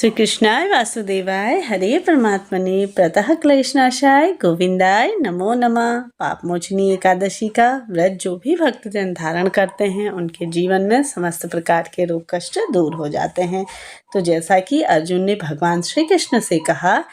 श्री कृष्णाय वासुदेवाय हरे परमात्मने प्रतः क्लेशनाशाय गोविंदाय नमो नमः। पापमोचनी एकादशी का व्रत जो भी भक्तजन धारण करते हैं उनके जीवन में समस्त प्रकार के रोग कष्ट दूर हो जाते हैं। तो जैसा कि अर्जुन ने भगवान श्री कृष्ण से कहा,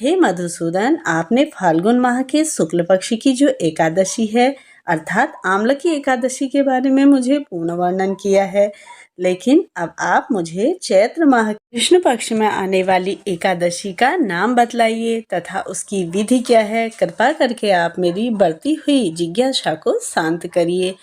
हे मधुसूदन, आपने फाल्गुन माह के शुक्ल पक्ष की जो एकादशी है अर्थात आम्ल की एकादशी के बारे में मुझे पूर्ण वर्णन किया है, लेकिन अब आप मुझे चैत्र माह कृष्ण पक्ष में आने वाली एकादशी का नाम बतलाइए तथा उसकी विधि क्या है। कृपा करके आप मेरी बढ़ती हुई जिज्ञासा को शांत करिए।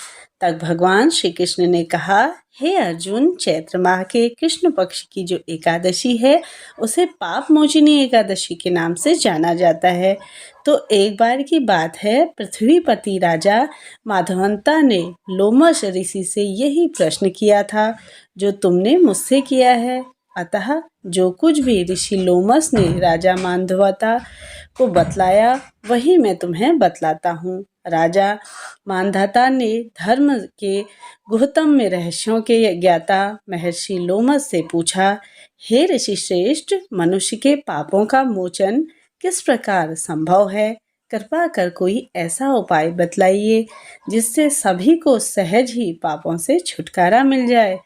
तब भगवान श्री कृष्ण ने कहा, हे अर्जुन, चैत्र माह के कृष्ण पक्ष की जो एकादशी है उसे पाप मोचिनी एकादशी के नाम से जाना जाता है। तो एक बार की बात है, पृथ्वीपति राजा माधवंता ने लोमश ऋषि से यही प्रश्न किया था जो तुमने मुझसे किया है। अतः जो कुछ भी ऋषि लोमस ने राजा मांधवता को बतलाया वही मैं तुम्हें बतलाता हूँ। राजा मांधाता ने धर्म के गुहतम में रहस्यों के ज्ञाता महर्षि लोमस से पूछा, हे ऋषि श्रेष्ठ, मनुष्य के पापों का मोचन किस प्रकार संभव है? कृपा कर कोई ऐसा उपाय बतलाइए जिससे सभी को सहज ही पापों से छुटकारा मिल जाए।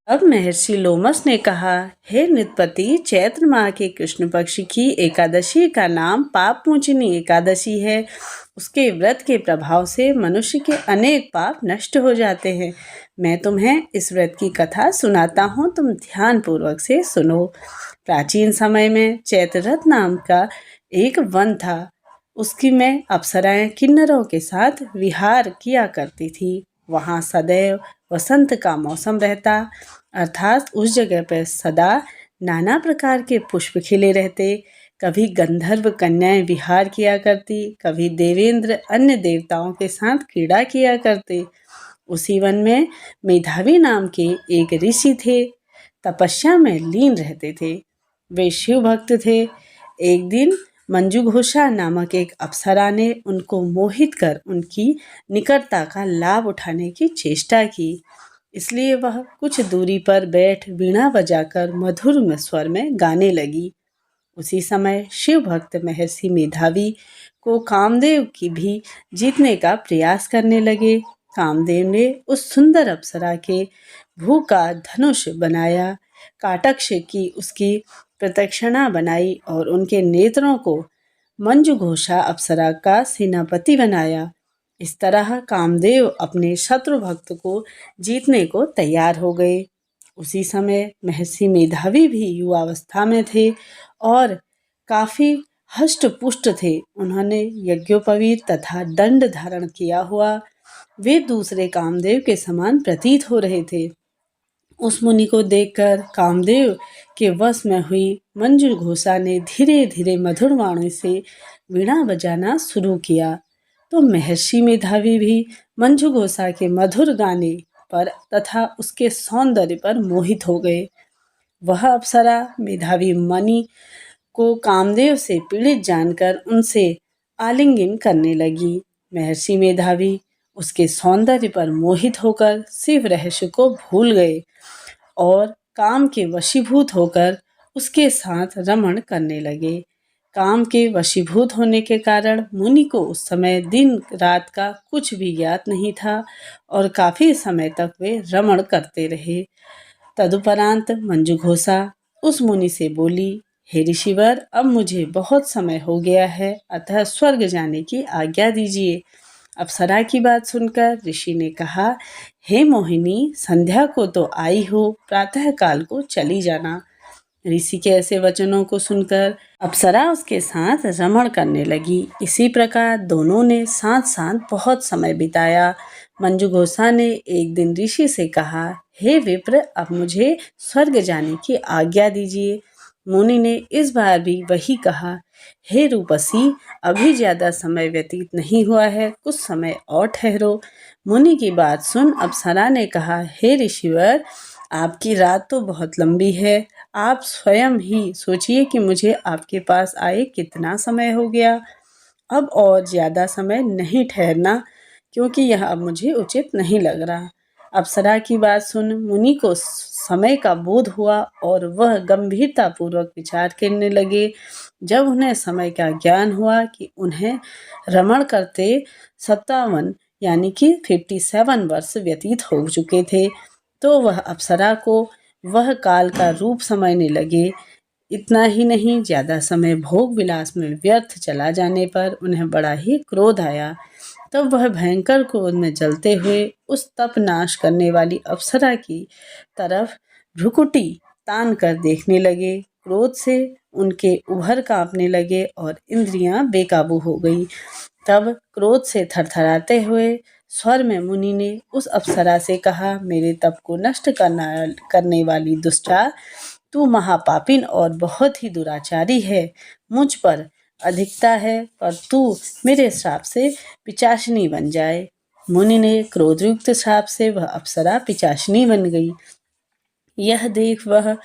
अब महर्षि लोमस ने कहा, हे नित्पति, चैत्र माह के कृष्ण पक्ष की एकादशी का नाम पाप मोचनी एकादशी है। उसके व्रत के प्रभाव से मनुष्य के अनेक पाप नष्ट हो जाते हैं। मैं तुम्हें इस व्रत की कथा सुनाता हूँ, तुम ध्यान पूर्वक से सुनो। प्राचीन समय में चैत्ररथ नाम का एक वन था। उसकी में अप्सराएं किन्नरों के साथ विहार किया करती थी। वहाँ सदैव वसंत का मौसम रहता, अर्थात उस जगह पर सदा नाना प्रकार के पुष्प खिले रहते। कभी गंधर्व कन्याएं विहार किया करती, कभी देवेंद्र अन्य देवताओं के साथ क्रीड़ा किया करते। उसी वन में मेधावी नाम के एक ऋषि थे, तपस्या में लीन रहते थे। वे शिव भक्त थे। एक दिन मंजुघोषा नामक एक अप्सरा ने उनको मोहित कर उनकी निकटता का लाभ उठाने की चेष्टा की। इसलिए वह कुछ दूरी पर बैठ वीणा बजाकर मधुर स्वर में गाने लगी। उसी समय शिव भक्त महर्षि मेधावी को कामदेव की भी जीतने का प्रयास करने लगे। कामदेव ने उस सुंदर अप्सरा के भू का धनुष बनाया, काटक्ष की उसकी प्रदक्षिणा बनाई और उनके नेत्रों को मंजुघोषा अप्सरा का सेनापति बनाया। इस तरह कामदेव अपने शत्रु भक्त को जीतने को तैयार हो गए। उसी समय महर्षि मेधावी भी युवावस्था में थे और काफी हष्ट पुष्ट थे। उन्होंने यज्ञोपवीत तथा दंड धारण किया हुआ वे दूसरे कामदेव के समान प्रतीत हो रहे थे। उस मुनि को देखकर कामदेव के वश में हुई मंजुघोषा ने धीरे धीरे मधुर वाणी से वीणा बजाना शुरू किया। तो महर्षि मेधावी भी मंजुघोषा के मधुर गाने पर तथा उसके सौंदर्य पर मोहित हो गए। वह अप्सरा मेधावी मुनि को कामदेव से पीड़ित जानकर उनसे आलिंगन करने लगी। महर्षि मेधावी उसके सौंदर्य पर मोहित होकर शिव रहस्य को भूल गए और काम के वशीभूत होकर उसके साथ रमण करने लगे। काम के वशीभूत होने के कारण मुनि को उस समय दिन रात का कुछ भी ज्ञात नहीं था और काफी समय तक वे रमण करते रहे। तदुपरांत मंजुघोषा उस मुनि से बोली, हे ऋषिवर, अब मुझे बहुत समय हो गया है, अतः स्वर्ग जाने की आज्ञा दीजिए। अप्सरा की बात सुनकर ऋषि ने कहा, हे मोहिनी, संध्या को तो आई हो, प्रातः काल को चली जाना। ऋषि के ऐसे वचनों को सुनकर अप्सरा उसके साथ रमण करने लगी। इसी प्रकार दोनों ने साथ साथ बहुत समय बिताया। मंजुघोषा ने एक दिन ऋषि से कहा, हे विप्र, अब मुझे स्वर्ग जाने की आज्ञा दीजिए। मुनि ने इस बार भी वही कहा, हे रूपसी, अभी ज्यादा समय व्यतीत नहीं हुआ है, कुछ समय और ठहरो। मुनि की बात सुन अप्सरा ने कहा, हे ऋषिवर, आपकी रात तो बहुत लंबी है, आप स्वयं ही सोचिए कि मुझे आपके पास आए कितना समय हो गया। अब और ज्यादा समय नहीं ठहरना, क्योंकि यह अब मुझे उचित नहीं लग रहा। अप्सरा की बात सुन मुनि को समय का बोध हुआ और वह गंभीरता पूर्वक विचार करने लगे। जब उन्हें समय का ज्ञान हुआ कि उन्हें रमण करते 57 यानी कि 57 वर्ष व्यतीत हो चुके थे, तो वह अप्सरा को वह काल का रूप समझने लगे। इतना ही नहीं, ज्यादा समय भोग विलास में व्यर्थ चला जाने पर उन्हें बड़ा ही क्रोध आया। तब वह भयंकर क्रोध में जलते हुए उस तप नाश करने वाली अप्सरा की तरफ भ्रुकुटी तान कर देखने लगे। क्रोध से उनके उभर कांपने लगे और इंद्रियां बेकाबू हो गई। तब क्रोध से थरथराते हुए स्वर में मुनि ने उस अप्सरा से कहा, मेरे तप को नष्ट करने वाली दुष्टा, तू महापापिन और बहुत ही दुराचारी है। मुझ पर अधिकता है, पर तू मेरे श्राप से पिशाचिनी बन जाए। मुनि ने क्रोधयुक्त श्राप से वह अप्सरा पिशाचिनी बन गई। यह देख वह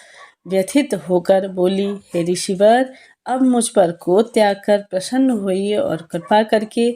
व्यथित होकर बोली, हे ऋषिवर, अब मुझ पर क्रोध त्याग कर प्रसन्न होइए और कृपा करके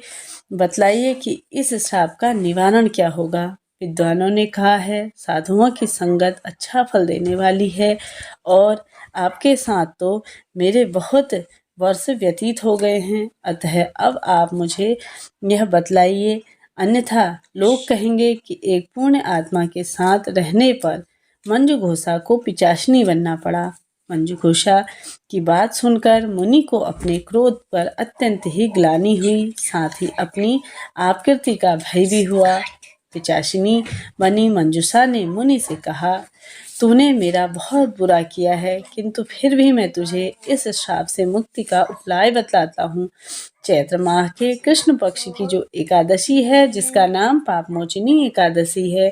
बतलाइए कि इस श्राप का निवारण क्या होगा। विद्वानों ने कहा है, साधुओं की संगत अच्छा फल देने वाली है और आपके साथ तो मेरे बहुत वर्ष व्यतीत हो गए हैं, अतः अब आप मुझे यह बतलाइए, अन्यथा लोग कहेंगे कि एक पूर्ण आत्मा के साथ रहने पर मंजुघोषा को पिशाचिनी बनना पड़ा। मंजुघोषा की बात सुनकर मुनि को अपने क्रोध पर अत्यंत ही ग्लानि हुई, साथ ही अपनी आकृति का भय भी हुआ। पिशाचिनी बनी मंजुषा ने मुनि से कहा, तूने मेरा बहुत बुरा किया है, किंतु फिर भी मैं तुझे इस श्राप से मुक्ति का उपाय बतलाता हूँ। चैत्र माह के कृष्ण पक्ष की जो एकादशी है, जिसका नाम पापमोचनी एकादशी है,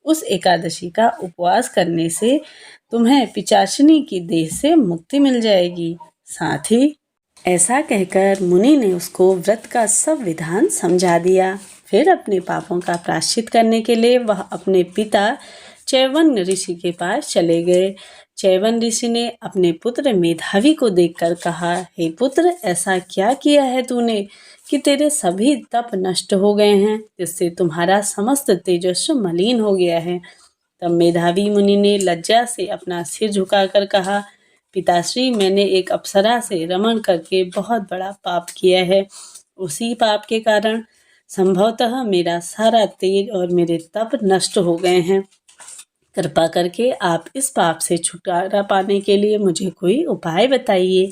उस एकादशी का उपवास करने से तुम्हें पिशाचिनी की देह से मुक्ति मिल जाएगी। साथ ही ऐसा कहकर मुनि ने उसको व्रत का सब विधान समझा दिया। फिर अपने पापों का प्रायश्चित करने के लिए वह अपने पिता चैवन ऋषि के पास चले गए। चैवन ऋषि ने अपने पुत्र मेधावी को देखकर कहा, हे पुत्र, ऐसा क्या किया है तूने कि तेरे सभी तप नष्ट हो गए हैं, जिससे तुम्हारा समस्त तेजस्व मलिन हो गया है। तब मेधावी मुनि ने लज्जा से अपना सिर झुकाकर कहा, पिताश्री, मैंने एक अप्सरा से रमण करके बहुत बड़ा पाप किया है। उसी पाप के कारण संभवतः मेरा सारा तेज और मेरे तप नष्ट हो गए हैं। कृपा करके आप इस पाप से छुटकारा पाने के लिए मुझे कोई उपाय बताइए।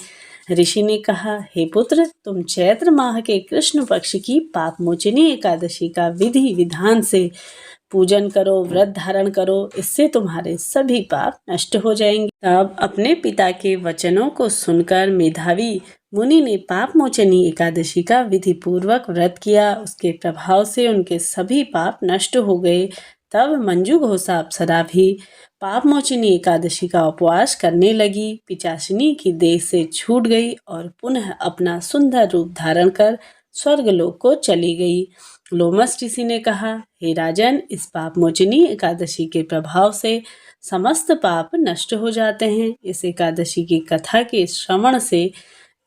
ऋषि ने कहा, हे पुत्र, तुम चैत्र माह के कृष्ण पक्ष की पापमोचनी एकादशी का विधि विधान से पूजन करो, व्रत धारण करो, इससे तुम्हारे सभी पाप नष्ट हो जाएंगे। तब अपने पिता के वचनों को सुनकर मेधावी मुनि ने पापमोचनी एकादशी का विधि पूर्वक व्रत किया। उसके प्रभाव से उनके सभी पाप नष्ट हो गए। तब मंजुघोषा अप्सरा भी पापमोचनी एकादशी का उपवास करने लगी। पिशाचिनी की देह से छूट गई और पुनः अपना सुंदर रूप धारण कर स्वर्गलोक को चली गई। लोमस ऋषि ने कहा, हे राजन, इस पापमोचनी एकादशी के प्रभाव से समस्त पाप नष्ट हो जाते हैं। इस एकादशी की कथा के श्रवण से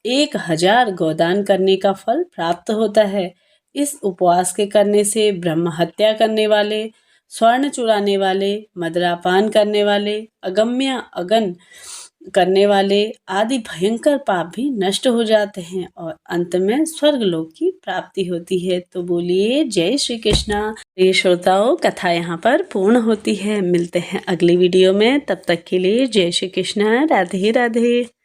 1000 गोदान करने का फल प्राप्त होता है। इस उपवास के करने से ब्रह्म हत्या करने वाले, स्वर्ण चुराने वाले, मदिरापान करने वाले, अगम्य अगन करने वाले आदि भयंकर पाप भी नष्ट हो जाते हैं और अंत में स्वर्गलोक की प्राप्ति होती है। तो बोलिए जय श्री कृष्णा। ये श्रोताओं, कथा यहाँ पर पूर्ण होती है। मिलते हैं अगली वीडियो में, तब तक के लिए जय श्री कृष्णा, राधे राधे।